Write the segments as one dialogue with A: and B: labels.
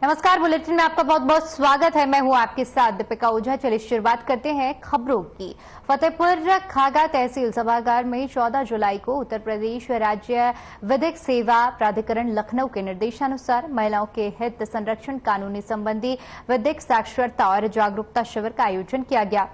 A: नमस्कार, बुलेटिन में आपका बहुत बहुत स्वागत है। मैं हूं आपके साथ दीपिका ओझा। चलिए शुरुआत करते हैं खबरों की। फतेहपुर खागा तहसील सभागार में 14 जुलाई को उत्तर प्रदेश राज्य विधिक सेवा प्राधिकरण लखनऊ के निर्देशानुसार महिलाओं के हित संरक्षण कानूनी संबंधी विधिक साक्षरता और जागरूकता शिविर का आयोजन किया गया।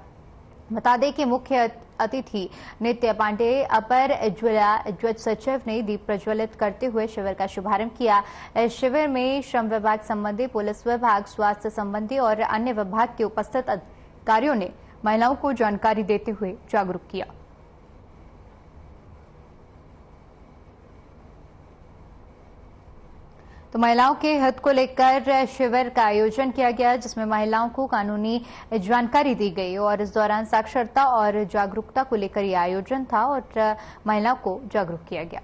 A: बता दें कि मुख्य अतिथि नित्य पांडे अपर जिला जज सचिव ने दीप प्रज्वलित करते हुए शिविर का शुभारंभ किया। इस शिविर में श्रम विभाग संबंधी, पुलिस विभाग, स्वास्थ्य संबंधी और अन्य विभाग के उपस्थित अधिकारियों ने महिलाओं को जानकारी देते हुए जागरूक किया। तो महिलाओं के हित को लेकर शिविर का आयोजन किया गया, जिसमें महिलाओं को कानूनी जानकारी दी गई और इस दौरान साक्षरता और जागरूकता को लेकर यह आयोजन था और महिलाओं को जागरूक किया गया।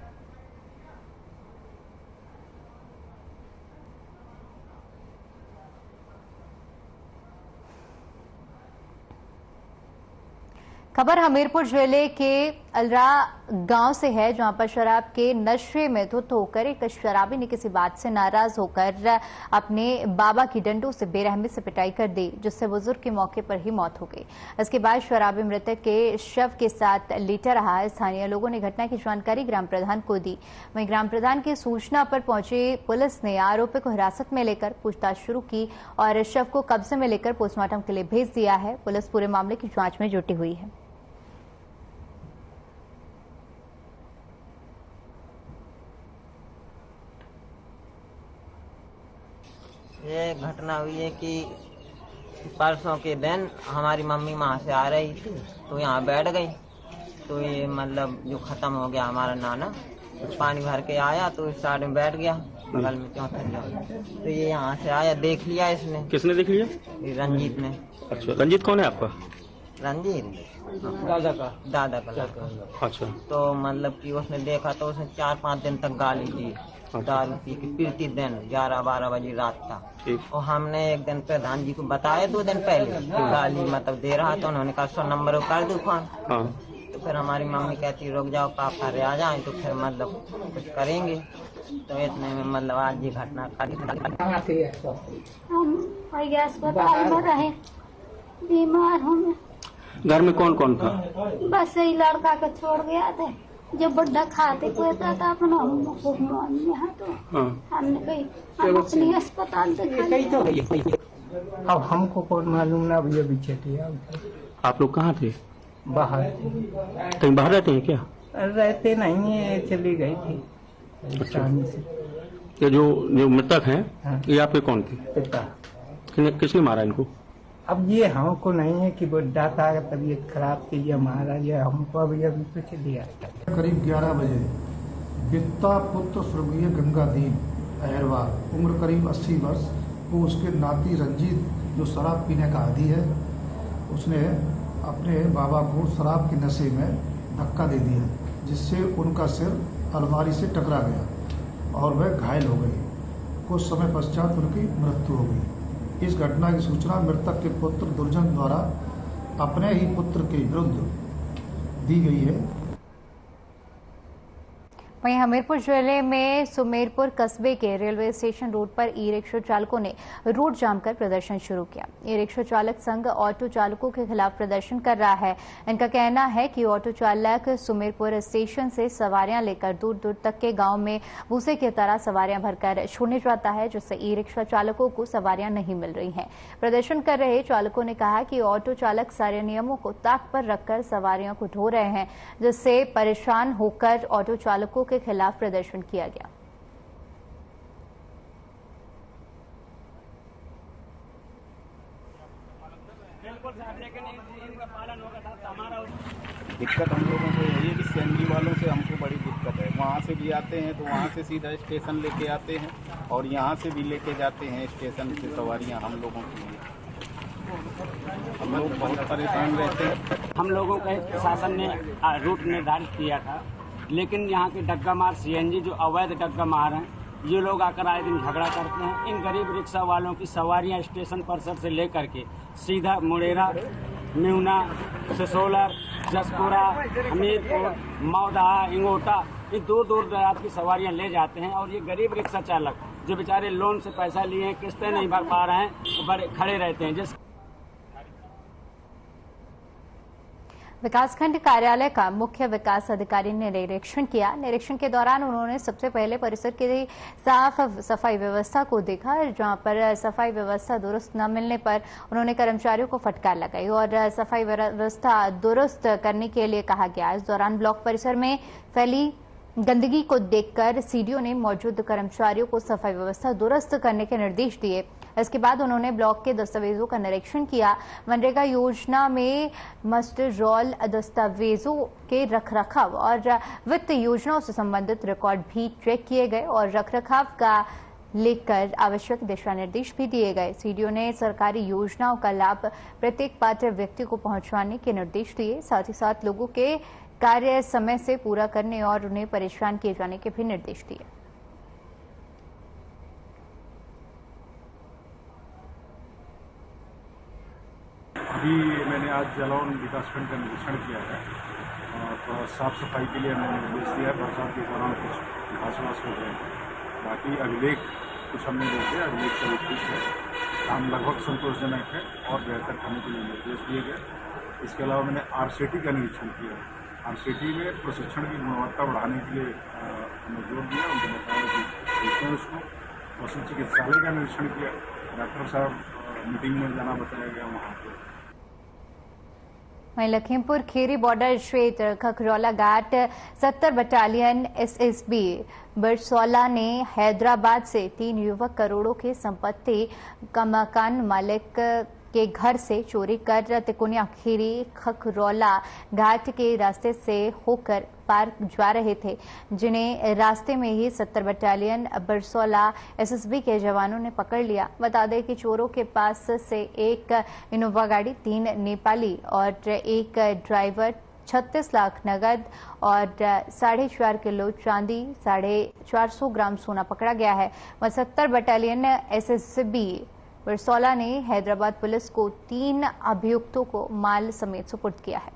A: खबर हमीरपुर जिले के अलरा गांव से है, जहां पर शराब के नशे में धुत होकर एक शराबी ने किसी बात से नाराज होकर अपने बाबा की डंडों से बेरहमी से पिटाई कर दी, जिससे बुजुर्ग की मौके पर ही मौत हो गई। इसके बाद शराबी मृतक के शव के साथ लेटा रहा। स्थानीय लोगों ने घटना की जानकारी ग्राम प्रधान को दी। वहीं ग्राम प्रधान की सूचना पर पहुंची पुलिस ने आरोपी को हिरासत में लेकर पूछताछ शुरू की और शव को कब्जे में लेकर पोस्टमार्टम के लिए भेज दिया है। पुलिस पूरे मामले की जांच में जुटी हुई है।
B: ये घटना हुई है कि परसों के दिन हमारी मम्मी वहाँ से आ रही थी तो यहाँ बैठ गई। तो ये मतलब जो खत्म हो गया हमारा नाना, पानी भर के आया तो इस साइड में बैठ गया बगल में चौथे जगह। तो ये यहाँ से आया, देख लिया इसने।
C: किसने देख लिया?
B: रंजीत ने।
C: अच्छा, रंजीत कौन है आपका?
B: रंजीत दादा का लड़का।
C: अच्छा।
B: तो मतलब कि उसने देखा तो उसने 4-5 दिन तक गाली दी। दारू पी के पीती दिन 11-12 बजे रात था। और हमने एक दिन प्रधान जी को बताया 2 दिन पहले गाली मतलब दे रहा, तो उन्होंने कहा 100 नंबर कर दो फोन। तो फिर हमारी मम्मी कहती रुक जाओ पापा रे आ जाए तो फिर मतलब कुछ करेंगे। तो इतने में मतलब आज ये घटना
D: अस्पताल में रहे, बीमार हूँ।
C: घर में कौन कौन था?
D: बस यही लड़का को छोड़ गया था, जो बुढ़ा खाते पीता था अपना तो हमने कही हम अपनी अस्पताल से।
E: अब हमको कौन मालूम ना भैया पीछे।
C: आप लोग कहाँ थे?
E: बाहर।
C: कहीं बाहर रहते हैं क्या?
E: रहते नहीं है, चली गई थी।
C: अच्छा। ये जो मृतक हैं,
E: हाँ।
C: ये आपके कौन थे?
E: पिता।
C: किसने मारा इनको?
E: अब ये हमको नहीं है कि बुढ़ा था, तबीयत खराब थी या महाराज, हमको अभी कुछ दिया।
F: करीब 11 बजे बित्ता पुत्र स्वर्गीय गंगादीन अहरवाल उम्र करीब 80 वर्ष को उसके नाती रंजीत जो शराब पीने का आदी है, उसने अपने बाबा को शराब के नशे में धक्का दे दिया, जिससे उनका सिर अलमारी से टकरा गया और वह घायल हो गई। कुछ समय पश्चात उनकी मृत्यु हो गई। इस घटना की सूचना मृतक के पुत्र दुर्जन द्वारा अपने ही पुत्र के विरुद्ध दी गई है।
A: वहीं हमीरपुर जिले में सुमेरपुर कस्बे के रेलवे स्टेशन रोड पर ई रिक्शा चालकों ने रोड जाम कर प्रदर्शन शुरू किया। ई रिक्शा चालक संघ ऑटो चालकों के खिलाफ प्रदर्शन कर रहा है। इनका कहना है कि ऑटो चालक सुमेरपुर स्टेशन से सवारियां लेकर दूर दूर तक के गांव में भूसे की तरह सवारियां भरकर छोड़ने जाता है, जिससे ई रिक्शा चालकों को सवारियां नहीं मिल रही हैं। प्रदर्शन कर रहे चालकों ने कहा कि ऑटो चालक सारे नियमों को ताक पर रखकर सवारियों को ढो रहे हैं, जिससे परेशान होकर ऑटो चालकों के खिलाफ प्रदर्शन किया गया।
G: दिक्कत हम लोगों को यही है कि सीएनजी वालों से हमको बड़ी दिक्कत है। वहाँ से भी आते हैं तो वहाँ से सीधा स्टेशन लेके आते हैं और यहाँ से भी लेके जाते हैं स्टेशन से सवारियाँ हम लोगों के लिए। हम लोग बहुत परेशान रहते हैं।
H: हम लोगों का प्रशासन ने रूट निर्धारित किया था, लेकिन यहाँ के डग्गा मार सीएनजी जो अवैध डग्गा मार हैं, ये लोग आकर आए दिन झगड़ा करते हैं। इन गरीब रिक्शा वालों की सवारियाँ स्टेशन परिसर से लेकर के सीधा मुड़ेरा, मेहुना, सिसोलर, जसपुरा, हमीरपुर, मौदा, इंगोटा ये दूर दूर दराज की सवारियां ले जाते हैं। और ये गरीब रिक्शा चालक जो बेचारे लोन से पैसा लिए हैं, किस्तें नहीं भर पा रहे हैं, बड़े खड़े रहते हैं। जिस
A: विकासखंड कार्यालय का मुख्य विकास अधिकारी ने निरीक्षण किया। निरीक्षण के दौरान उन्होंने सबसे पहले परिसर की साफ सफाई व्यवस्था को देखा, जहां पर सफाई व्यवस्था दुरुस्त न मिलने पर उन्होंने कर्मचारियों को फटकार लगाई और सफाई व्यवस्था दुरुस्त करने के लिए कहा गया। इस दौरान ब्लॉक परिसर में फैली गंदगी को देखकर सीडीओ ने मौजूद कर्मचारियों को सफाई व्यवस्था दुरुस्त करने के निर्देश दिए। इसके बाद उन्होंने ब्लॉक के दस्तावेजों का निरीक्षण किया। मनरेगा योजना में मास्टर रोल दस्तावेजों के रखरखाव और वित्त योजनाओं से संबंधित रिकॉर्ड भी चेक किए गए और रखरखाव का लेकर आवश्यक दिशा निर्देश भी दिए गए। सीडीओ ने सरकारी योजनाओं का लाभ प्रत्येक पात्र व्यक्ति को पहुंचाने के निर्देश दिए। साथ ही साथ लोगों के कार्य समय से पूरा करने और उन्हें परेशान किए जाने के भी निर्देश दिए।
I: अभी मैंने आज जलौन विकासखंड का निरीक्षण किया है और साफ सफाई के लिए हमने निर्देश दिया है। बरसात के दौरान कुछ घास हो गए, बाकी अभिलेख कुछ हमने देखे, अभिलेख सब ठीक है, काम लगभग संतोषजनक है और बेहतर करने के लिए निर्देश दिए गए। इसके अलावा मैंने आरसीटी का निरीक्षण किया। आरसीटी में प्रशिक्षण की गुणवत्ता बढ़ाने के लिए हमने जोर दिया, उनको बताया कि देखते उसको। पशु चिकित्सालय का निरीक्षण किया, डॉक्टर साहब मीटिंग में जाना बताया गया वहाँ पर।
A: वहीं लखीमपुर खीरी बॉर्डर क्षेत्र खखरौला घाट 70 बटालियन एसएसबी बरसौला ने हैदराबाद से 3 युवक करोड़ों की संपत्ति का मकान मालिक के घर से चोरी कर तिकोनिया खीरी खखरौला घाट के रास्ते से होकर पार जा रहे थे, जिन्हें रास्ते में ही 70 बटालियन बरसौला एसएसबी के जवानों ने पकड़ लिया। बता दें कि चोरों के पास से एक इनोवा गाड़ी, 3 नेपाली और एक ड्राइवर, 36 लाख नगद और 4.5 किलो चांदी, 450 ग्राम सोना पकड़ा गया है। 70 बटालियन एसएसबी बरसौला ने हैदराबाद पुलिस को 3 अभियुक्तों को माल समेत सुपुर्द किया है।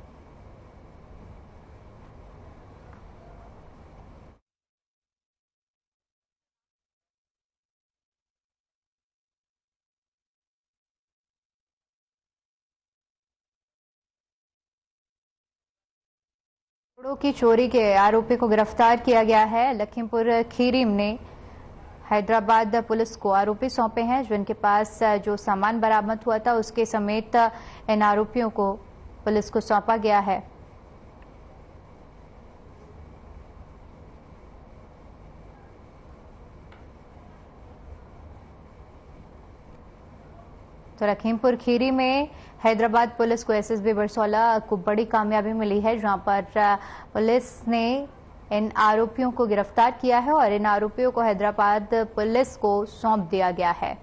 A: करोड़ों की चोरी के आरोपी को गिरफ्तार किया गया है। लखीमपुर खीरी ने हैदराबाद पुलिस को आरोपी सौंपे हैं, जिनके पास जो सामान बरामद हुआ था उसके समेत इन आरोपियों को पुलिस को सौंपा गया है। तो लखीमपुर खीरी में हैदराबाद पुलिस को एसएसबी बरसौला को बड़ी कामयाबी मिली है, जहां पर पुलिस ने इन आरोपियों को गिरफ्तार किया है और इन आरोपियों को हैदराबाद पुलिस को सौंप दिया गया है।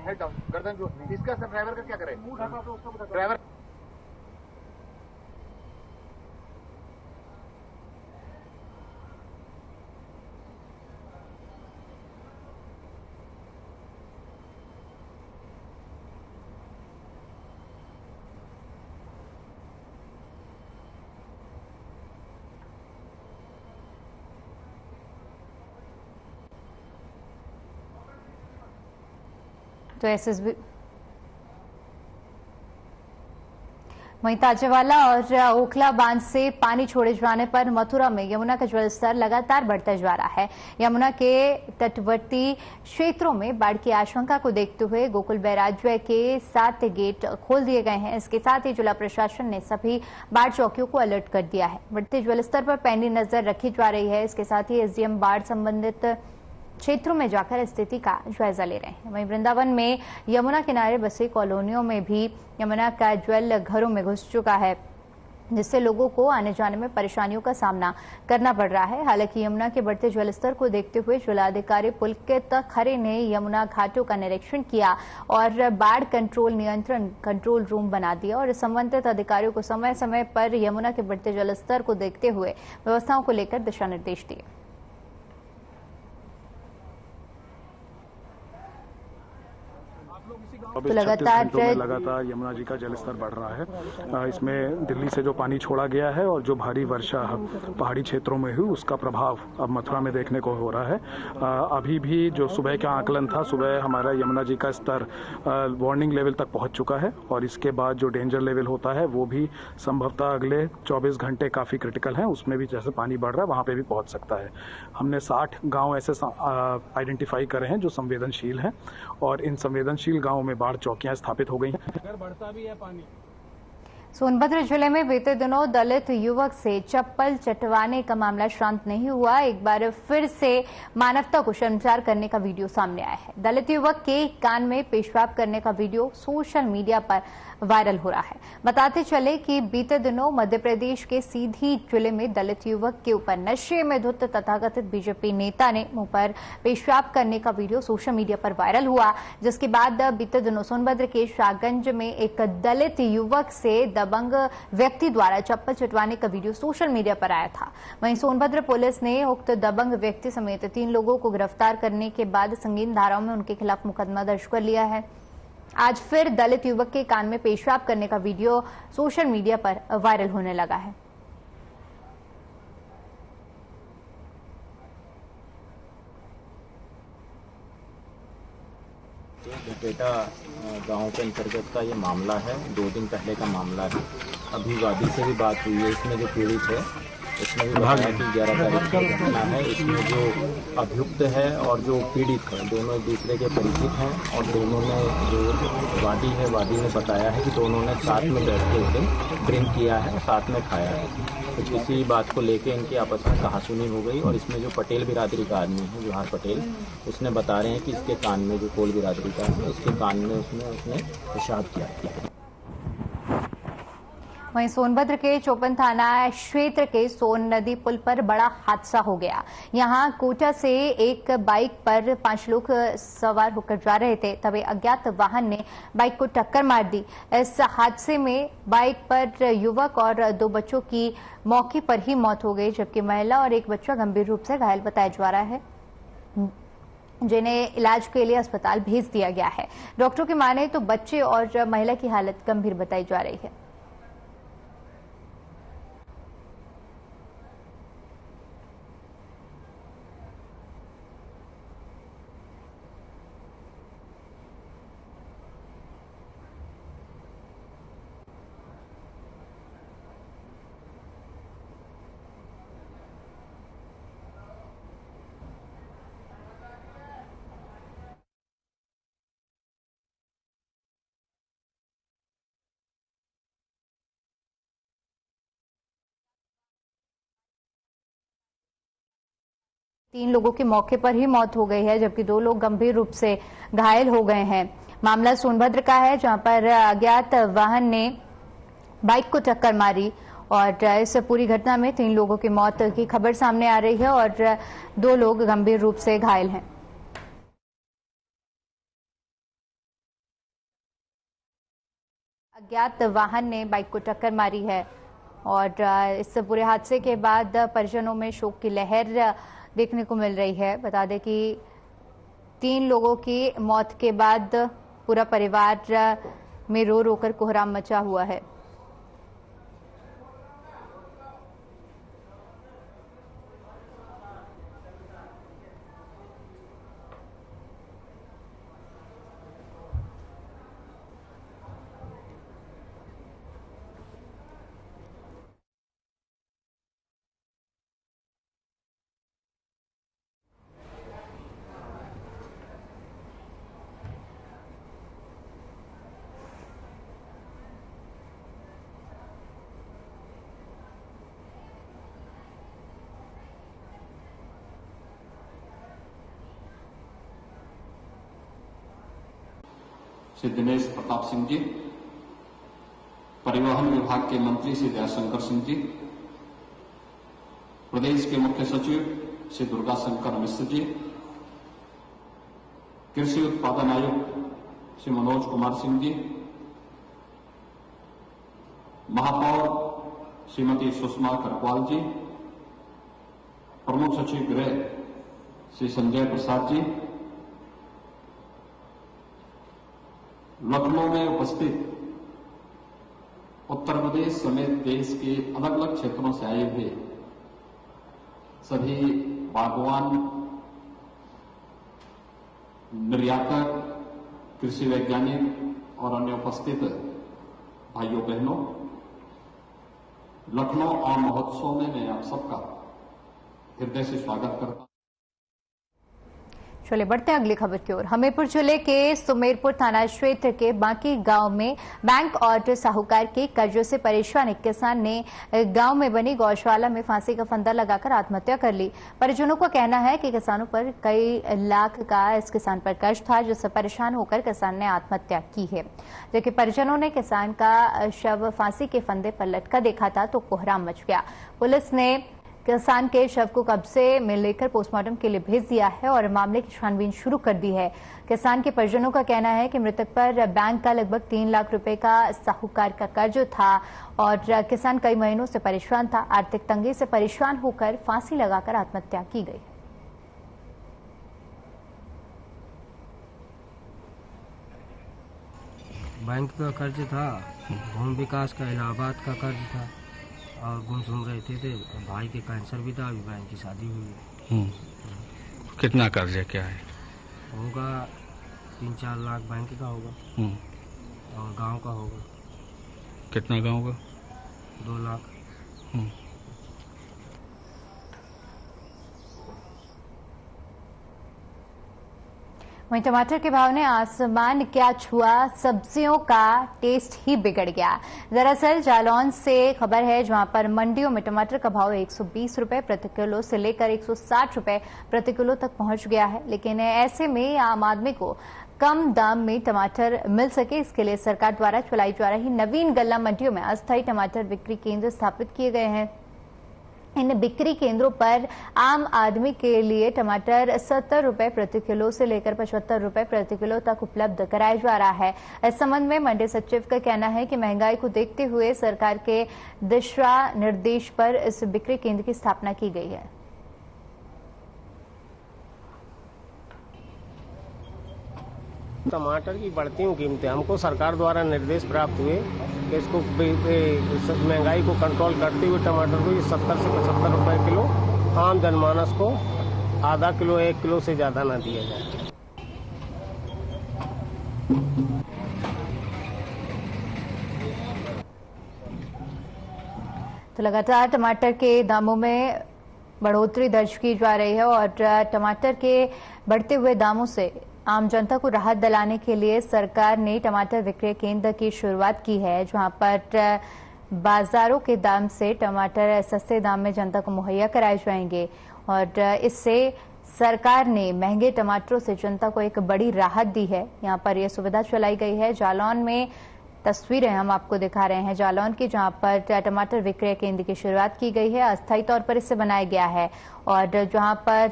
J: हेड डाउन गर्दन जो इसका सब ड्राइवर का क्या करें? ड्राइवर
A: तो एसएसबी वहीं ताजेवाला और ओखला बांध से पानी छोड़े जाने पर मथुरा में यमुना का जलस्तर लगातार बढ़ता जा रहा है। यमुना के तटवर्ती क्षेत्रों में बाढ़ की आशंका को देखते हुए गोकुल बैराज के 7 गेट खोल दिए गए हैं। इसके साथ ही जिला प्रशासन ने सभी बाढ़ चौकियों को अलर्ट कर दिया है। बढ़ते जलस्तर पर पैनी नजर रखी जा रही है। इसके साथ ही एसडीएम बाढ़ संबंधित क्षेत्रों में जाकर स्थिति का जायजा ले रहे हैं। वहीं वृंदावन में यमुना किनारे बसी कॉलोनियों में भी यमुना का जल घरों में घुस चुका है। जिससे लोगों को आने जाने में परेशानियों का सामना करना पड़ रहा है। हालांकि यमुना के बढ़ते जलस्तर को देखते हुए जिलाधिकारी पुलकित खरे ने यमुना घाटों का निरीक्षण किया और बाढ़ कंट्रोल नियंत्रण कंट्रोल रूम बना दिया और संबंधित अधिकारियों को समय समय पर यमुना के बढ़ते जलस्तर को देखते हुए व्यवस्थाओं को लेकर दिशा निर्देश दिए।
I: अब इस 36 घंटों में लगातार यमुना जी का जलस्तर बढ़ रहा है। इसमें दिल्ली से जो पानी छोड़ा गया है और जो भारी वर्षा पहाड़ी क्षेत्रों में हुई उसका प्रभाव अब मथुरा में देखने को हो रहा है। अभी भी जो सुबह का आकलन था, सुबह हमारा यमुना जी का स्तर वार्निंग लेवल तक पहुंच चुका है और इसके बाद जो डेंजर लेवल होता है वो भी संभवतः अगले 24 घंटे काफ़ी क्रिटिकल हैं। उसमें भी जैसे पानी बढ़ रहा है वहाँ पे भी पहुँच सकता है। हमने 60 गाँव ऐसे आइडेंटिफाई करे हैं जो संवेदनशील हैं और इन संवेदनशील गाँवों में बाढ़ चौकियां स्थापित हो गई हैं। अगर बढ़ता भी है पानी।
A: सोनभद्र जिले में बीते दिनों दलित युवक से चप्पल चटवाने का मामला शांत नहीं हुआ। एक बार फिर से मानवता को शर्मसार करने का वीडियो सामने आया है। दलित युवक के कान में पेशाब करने का वीडियो सोशल मीडिया पर वायरल हो रहा है। बताते चले कि बीते दिनों मध्य प्रदेश के सीधी जिले में दलित युवक के ऊपर नशे में धुत तथाकथित बीजेपी नेता ने मुंह पर पेशाब करने का वीडियो सोशल मीडिया पर वायरल हुआ, जिसके बाद बीते दिनों सोनभद्र के शाहगंज में एक दलित युवक से दबंग व्यक्ति द्वारा चप्पल चटवाने का वीडियो सोशल मीडिया पर आया था। वहीं सोनभद्र पुलिस ने उक्त दबंग व्यक्ति समेत 3 लोगों को गिरफ्तार करने के बाद संगीन धाराओं में उनके खिलाफ मुकदमा दर्ज कर लिया है। आज फिर दलित युवक के कान में पेशाब करने का वीडियो सोशल मीडिया पर वायरल होने लगा है।
G: बेटा गांव के अंतर्गत का ये मामला है। 2 दिन पहले का मामला है। अभी वादी से भी बात हुई है। इसमें जो पीड़ित है उसने भी बताया कि 11 तारीख की घटना है। इसमें जो अभियुक्त है और जो पीड़ित है दोनों एक दूसरे के परिचित हैं और दोनों ने जो वादी ने बताया है कि दोनों ने साथ में बैठ के उस दिन ड्रिंक किया है, साथ में खाया है। तो इसी बात को लेके इनकी आपस में कहासुनी हो गई और इसमें जो पटेल बिरादरी का आदमी है, जोहार पटेल, उसने बता रहे हैं कि इसके कान में, जो कोल बिरादरी का है, उसके कान में उसने पेशाब किया।
A: वहीं सोनभद्र के चौपन थाना क्षेत्र के सोन नदी पुल पर बड़ा हादसा हो गया। यहां कोटा से एक बाइक पर 5 लोग सवार होकर जा रहे थे, तभी अज्ञात वाहन ने बाइक को टक्कर मार दी। इस हादसे में बाइक पर युवक और 2 बच्चों की मौके पर ही मौत हो गई, जबकि महिला और एक बच्चा गंभीर रूप से घायल बताया जा रहा है, जिन्हें इलाज के लिए अस्पताल भेज दिया गया है। डॉक्टरों की माने तो बच्चे और महिला की हालत गंभीर बताई जा रही है। तीन लोगों की मौके पर ही मौत हो गई है, जबकि 2 लोग गंभीर रूप से घायल हो गए हैं। मामला सोनभद्र का है, जहां पर अज्ञात वाहन ने बाइक को टक्कर मारी और इस पूरी घटना में 3 लोगों की मौत की खबर सामने आ रही है और 2 लोग गंभीर रूप से घायल हैं। अज्ञात वाहन ने बाइक को टक्कर मारी है और इस पूरे हादसे के बाद परिजनों में शोक की लहर देखने को मिल रही है। बता दें कि 3 लोगों की मौत के बाद पूरा परिवार में रो रो कर कोहराम मचा हुआ है।
K: श्री दिनेश प्रताप सिंह जी, परिवहन विभाग के मंत्री श्री दयाशंकर सिंह जी, प्रदेश के मुख्य सचिव श्री दुर्गा शंकर मिश्र जी, कृषि उत्पादन आयुक्त श्री मनोज कुमार सिंह जी, महापौर श्रीमती सुषमा करकवाल जी, प्रमुख सचिव गृह श्री संजय प्रसाद जी, लखनऊ में उपस्थित उत्तर प्रदेश समेत देश के अलग अलग क्षेत्रों से आए हुए सभी बागवान, निर्यातक, कृषि वैज्ञानिक और अन्य उपस्थित भाइयों बहनों, लखनऊ आम महोत्सव में मैं आप सबका हृदय से स्वागत करता हूं।
A: चलिए बढ़ते हैं अगली खबर की ओर। हमीरपुर जिले के सुमेरपुर थाना क्षेत्र के बाकी गांव में बैंक और साहूकार के कर्जों से परेशान एक किसान ने गांव में बनी गौशाला में फांसी का फंदा लगाकर आत्महत्या कर ली। परिजनों का कहना है कि किसानों पर कई लाख का इस किसान पर कर्ज था, जिससे परेशान होकर किसान ने आत्महत्या की है। जबकि परिजनों ने किसान का शव फांसी के फंदे पर लटका देखा था तो कोहराम मच गया। पुलिस ने किसान के शव को कब्जे में लेकर पोस्टमार्टम के लिए भेज दिया है और मामले की छानबीन शुरू कर दी है। किसान के परिजनों का कहना है कि मृतक पर बैंक का लगभग 3 लाख रुपए का साहूकार का कर्ज था और किसान कई महीनों से परेशान था। आर्थिक तंगी से परेशान होकर फांसी लगाकर आत्महत्या की गई।
L: बैंक का कर्ज था, भूमि विकास का इलाहाबाद का कर्ज था और गुमसुम रहते थे। भाई के कैंसर भी था, अभी बहन की शादी हुई है।
C: कितना कर्ज है, क्या है?
L: होगा 3-4 लाख बैंक का होगा और गांव का होगा।
C: कितना गांव का?
L: 2 लाख।
A: वहीं टमाटर के भाव ने आसमान क्या छुआ, सब्जियों का टेस्ट ही बिगड़ गया। दरअसल जालौन से खबर है, जहां पर मंडियों में टमाटर का भाव 120 रुपए प्रति किलो से लेकर 160 रुपए प्रति किलो तक पहुंच गया है। लेकिन ऐसे में आम आदमी को कम दाम में टमाटर मिल सके, इसके लिए सरकार द्वारा चलाई जा रही नवीन गल्ला मंडियों में अस्थायी टमाटर बिक्री केंद्र स्थापित किए गए हैं। इन बिक्री केंद्रों पर आम आदमी के लिए टमाटर 70 रुपए प्रति किलो से लेकर 75 रुपए प्रति किलो तक उपलब्ध कराया जा रहा है। इस संबंध में मंडी सचिव का कहना है कि महंगाई को देखते हुए सरकार के दिशा निर्देश पर इस बिक्री केंद्र की स्थापना की गई है।
M: टमाटर की बढ़ती हुई कीमतें, हमको सरकार द्वारा निर्देश प्राप्त हुए कि इसको महंगाई को कंट्रोल करते हुए टमाटर को 70 से 75 रुपए किलो आम जनमानस को आधा किलो 1 किलो से ज्यादा ना दिया जाए।
A: तो लगातार टमाटर के दामों में बढ़ोतरी दर्ज की जा रही है और टमाटर के बढ़ते हुए दामों से आम जनता को राहत दिलाने के लिए सरकार ने टमाटर विक्रय केंद्र की शुरुआत की है, जहां पर बाजारों के दाम से टमाटर सस्ते दाम में जनता को मुहैया कराए जाएंगे और इससे सरकार ने महंगे टमाटरों से जनता को एक बड़ी राहत दी है। यहां पर यह सुविधा चलाई गई है। जालौन में तस्वीरें हम आपको दिखा रहे हैं जालौन की, जहां पर टमाटर विक्रय केंद्र की शुरुआत की गई है। अस्थायी तौर पर इसे बनाया गया है और जहां पर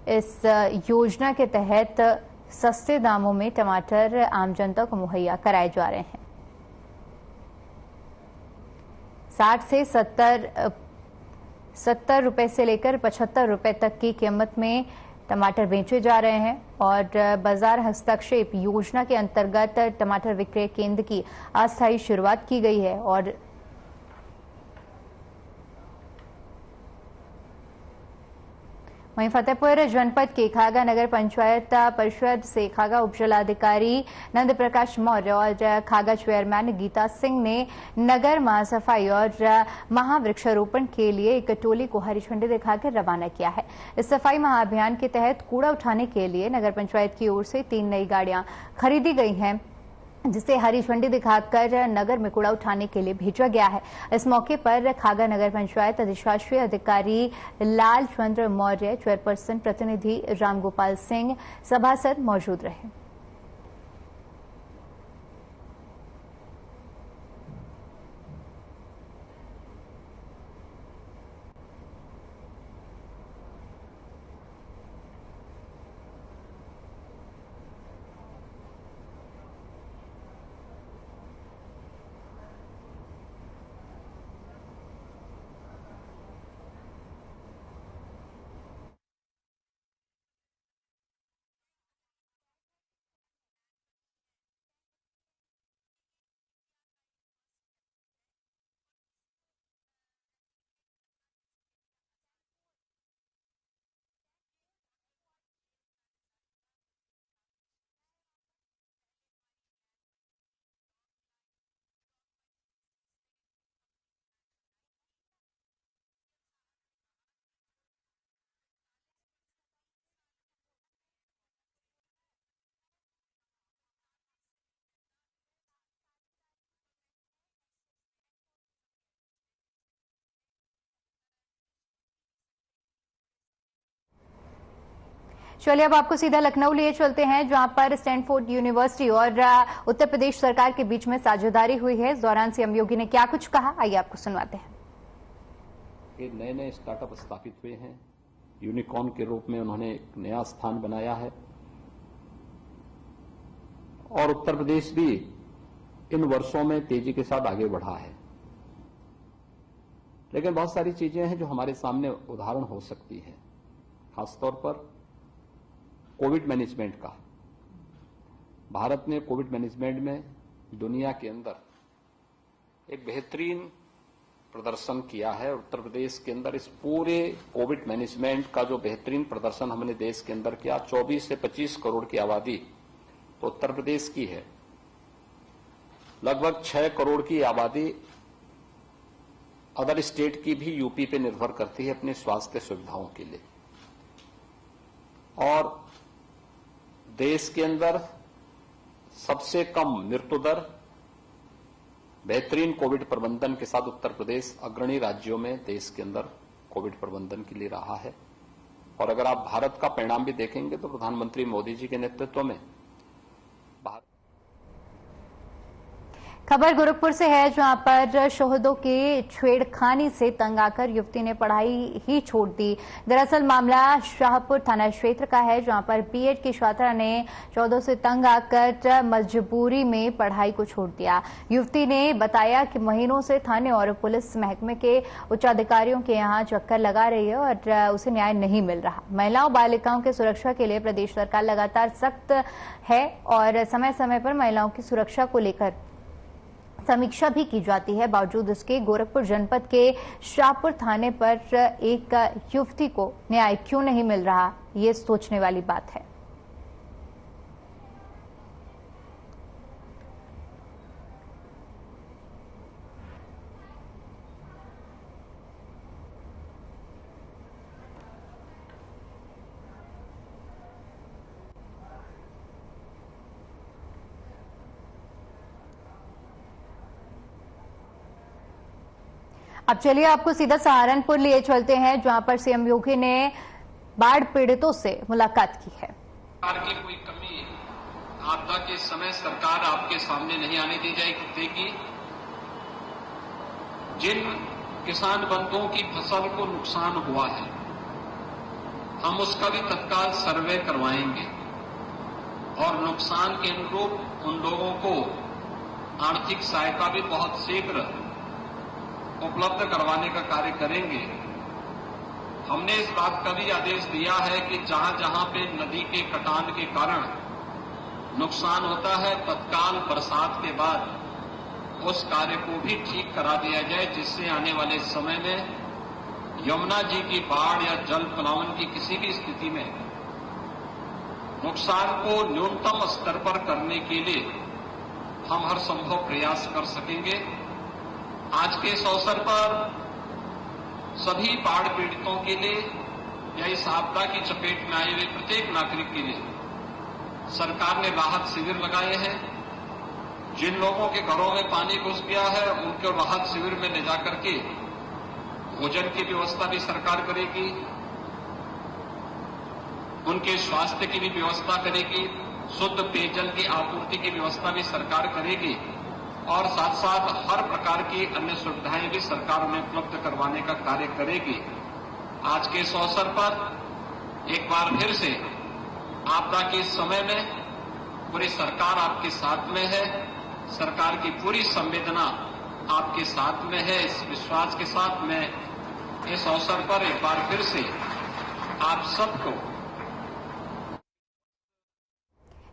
A: इस योजना के तहत सस्ते दामों में टमाटर आम जनता को मुहैया कराए जा रहे हैं। 60 से 70 रुपए से लेकर 75 रुपए तक की कीमत में टमाटर बेचे जा रहे हैं और बाजार हस्तक्षेप योजना के अंतर्गत टमाटर विक्रय केंद्र की अस्थायी शुरुआत की गई है और वहीं फतेहपुर जनपद के खागा नगर पंचायत परिषद से खागा उपजिलाधिकारी नंद प्रकाश मौर्य और खागा चेयरमैन गीता सिंह ने नगर महासफाई और महावृक्षारोपण के लिए एक टोली को हरी झंडी दिखाकर रवाना किया है। इस सफाई महाअभियान के तहत कूड़ा उठाने के लिए नगर पंचायत की ओर से 3 नई गाड़ियां खरीदी गई हैं, जिसे हरी झंडी दिखाकर नगर में कूड़ा उठाने के लिए भेजा गया है। इस मौके पर खागा नगर पंचायत अधिशासी अधिकारी लाल चंद्र मौर्य, चेयरपर्सन प्रतिनिधि रामगोपाल सिंह, सभासद मौजूद रहे। चलिए अब आपको सीधा लखनऊ लिए चलते हैं, जहां पर स्टैनफोर्ड यूनिवर्सिटी और उत्तर प्रदेश सरकार के बीच में साझेदारी हुई है। इस दौरान सीएम योगी ने क्या कुछ कहा, आइए आपको सुनवाते हैं।
K: ये नए नए स्टार्टअप स्थापित हुए हैं, यूनिकॉर्न के रूप में उन्होंने एक नया स्थान बनाया है और उत्तर प्रदेश भी इन वर्षों में तेजी के साथ आगे बढ़ा है। लेकिन बहुत सारी चीजें हैं जो हमारे सामने उदाहरण हो सकती है, खासतौर पर कोविड मैनेजमेंट का। भारत ने कोविड मैनेजमेंट में दुनिया के अंदर एक बेहतरीन प्रदर्शन किया है। उत्तर प्रदेश के अंदर इस पूरे कोविड मैनेजमेंट का जो बेहतरीन प्रदर्शन हमने देश के अंदर किया, 24 से 25 करोड़ की आबादी तो उत्तर प्रदेश की है, लगभग 6 करोड़ की आबादी अदर स्टेट की भी यूपी पे निर्भर करती है अपने स्वास्थ्य सुविधाओं के लिए। और देश के अंदर सबसे कम मृत्यु दर, बेहतरीन कोविड प्रबंधन के साथ उत्तर प्रदेश अग्रणी राज्यों में देश के अंदर कोविड प्रबंधन के लिए रहा है। और अगर आप भारत का परिणाम भी देखेंगे तो प्रधानमंत्री मोदी जी के नेतृत्व में भारत।
A: खबर गोरखपुर से है, जहां पर शोहदों की छेड़खानी से तंग आकर युवती ने पढ़ाई ही छोड़ दी। दरअसल मामला शाहपुर थाना क्षेत्र का है, जहां पर बीएड की छात्रा ने शोहदों से तंग आकर मजबूरी में पढ़ाई को छोड़ दिया। युवती ने बताया कि महीनों से थाने और पुलिस महकमे के उच्चाधिकारियों के यहां चक्कर लगा रही है और उसे न्याय नहीं मिल रहा। महिलाओं बालिकाओं की सुरक्षा के लिए प्रदेश सरकार लगातार सख्त है और समय समय पर महिलाओं की सुरक्षा को लेकर समीक्षा भी की जाती है। बावजूद इसके गोरखपुर जनपद के शाहपुर थाने पर एक युवती को न्याय क्यों नहीं मिल रहा, ये सोचने वाली बात है। अब चलिए आपको सीधा सहारनपुर लिए चलते हैं, जहां पर सीएम योगी ने बाढ़ पीड़ितों से मुलाकात की है।
K: सरकार की कोई कमी आपदा के समय सरकार आपके सामने नहीं आने दी जाएगी। जिन किसान बंधुओं की फसल को नुकसान हुआ है, हम उसका भी तत्काल सर्वे करवाएंगे और नुकसान के अनुरूप उन लोगों को आर्थिक सहायता भी बहुत शीघ्र उपलब्ध करवाने का कार्य करेंगे। हमने इस बात का भी आदेश दिया है कि जहां जहां पे नदी के कटान के कारण नुकसान होता है, तत्काल बरसात के बाद उस कार्य को भी ठीक करा दिया जाए, जिससे आने वाले समय में यमुना जी की बाढ़ या जल प्लावन की किसी भी स्थिति में नुकसान को न्यूनतम स्तर पर करने के लिए हम हर संभव प्रयास कर सकेंगे। आज के इस अवसर पर सभी बाढ़ पीड़ितों के लिए या इस आपदा की चपेट में आए हुए प्रत्येक नागरिक के लिए सरकार ने राहत शिविर लगाए हैं। जिन लोगों के घरों में पानी घुस गया है, उनको राहत शिविर में ले जाकर के भोजन की व्यवस्था भी सरकार करेगी, उनके स्वास्थ्य की भी व्यवस्था करेगी, शुद्ध पेयजल की आपूर्ति की व्यवस्था भी सरकार करेगी और साथ साथ हर प्रकार की अन्य सुविधाएं भी सरकार उन्हें उपलब्ध करवाने का कार्य करेगी। आज के इस अवसर पर एक बार फिर से आपदा के समय में पूरी सरकार आपके साथ में है, सरकार की पूरी संवेदना आपके साथ में है। इस विश्वास के साथ मैं इस अवसर पर एक बार फिर से आप सबको।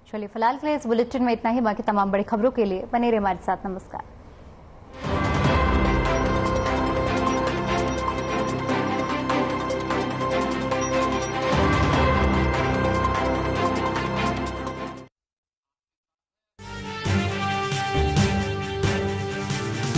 A: चलिए फिलहाल के लिए इस बुलेटिन में इतना ही। बाकी तमाम बड़ी खबरों के लिए बने रहिए हमारे साथ। नमस्कार।